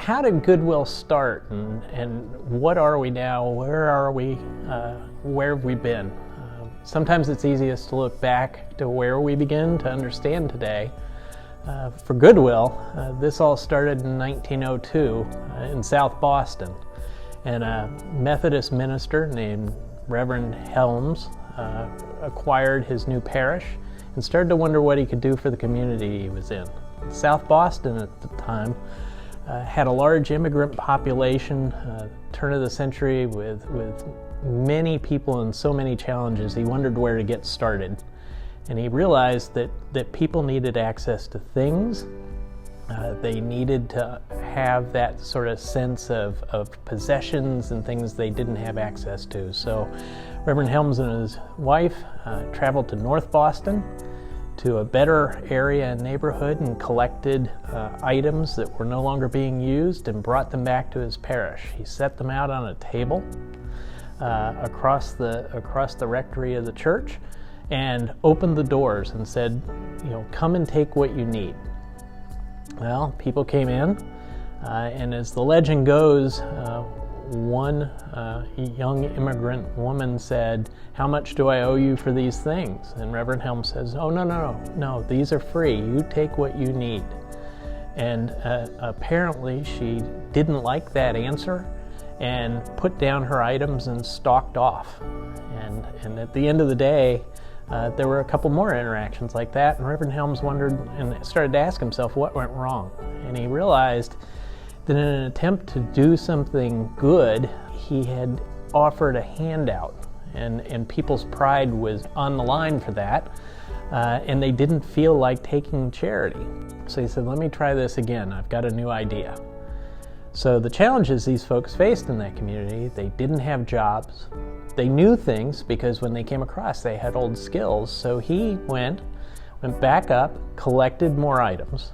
how did Goodwill start, and what are we now? Where are we? Where have we been? Sometimes it's easiest to look back to where we begin to understand today. For Goodwill, this all started in 1902 in South Boston, and a Methodist minister named Reverend Helms acquired his new parish and started to wonder what he could do for the community he was in. South Boston at the time had a large immigrant population, turn of the century, with many people and so many challenges. He wondered where to get started. And he realized that people needed access to things. They needed to have that sort of sense of possessions and things they didn't have access to. So Reverend Helms and his wife traveled to North Boston, to a better area and neighborhood, and collected items that were no longer being used and brought them back to his parish. He set them out on a table across the rectory of the church, and opened the doors and said, come and take what you need. Well, people came in, and as the legend goes, one young immigrant woman said, "How much do I owe you for these things?" And Reverend Helms says, "Oh, no, these are free. You take what you need." And apparently she didn't like that answer and put down her items and stalked off. And at the end of the day, there were a couple more interactions like that, and Reverend Helms wondered and started to ask himself what went wrong. And he realized that in an attempt to do something good, he had offered a handout, and people's pride was on the line for that, and they didn't feel like taking charity. So he said, let me try this again. I've got a new idea. So the challenges these folks faced in that community, they didn't have jobs. They knew things because when they came across, they had old skills. So he went back up, collected more items,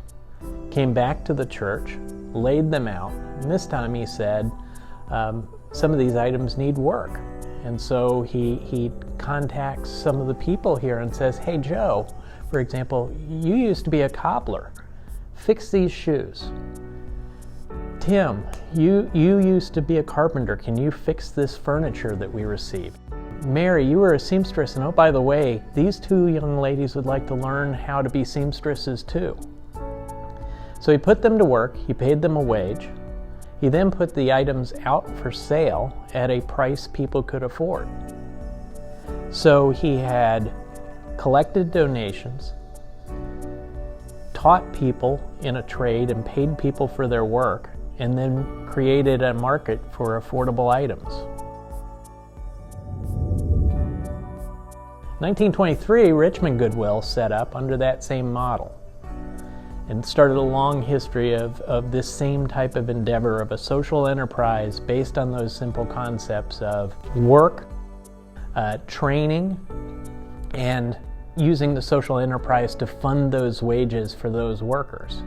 came back to the church, laid them out. And this time he said, some of these items need work. And so he contacts some of the people here and says, "Hey, Joe, for example, you used to be a cobbler. Fix these shoes. Tim, you used to be a carpenter. Can you fix this furniture that we received? Mary, you were a seamstress, and oh, by the way, these two young ladies would like to learn how to be seamstresses too." So he put them to work, he paid them a wage. He then put the items out for sale at a price people could afford. So he had collected donations, taught people in a trade and paid people for their work, and then created a market for affordable items. 1923, Richmond Goodwill set up under that same model and started a long history of this same type of endeavor, of a social enterprise based on those simple concepts of work, training, and using the social enterprise to fund those wages for those workers.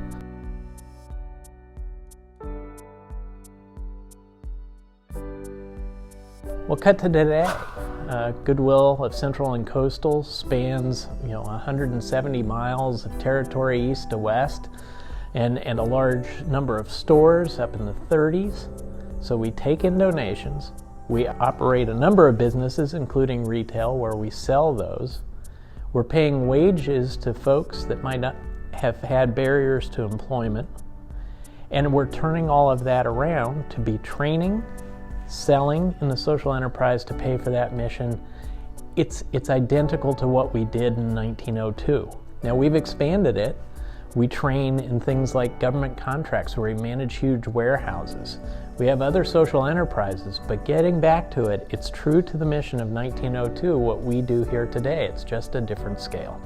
Well, cut to today. Goodwill of Central and Coastal spans 170 miles of territory east to west, and a large number of stores up in the 30s. So we take in donations. We operate a number of businesses, including retail, where we sell those. We're paying wages to folks that might not have had barriers to employment. And we're turning all of that around to be training, selling in the social enterprise to pay for that mission. It's identical to what we did in 1902. Now we've expanded it. We train in things like government contracts where we manage huge warehouses. We have other social enterprises, but getting back to it, it's true to the mission of 1902 what we do here today. It's just a different scale.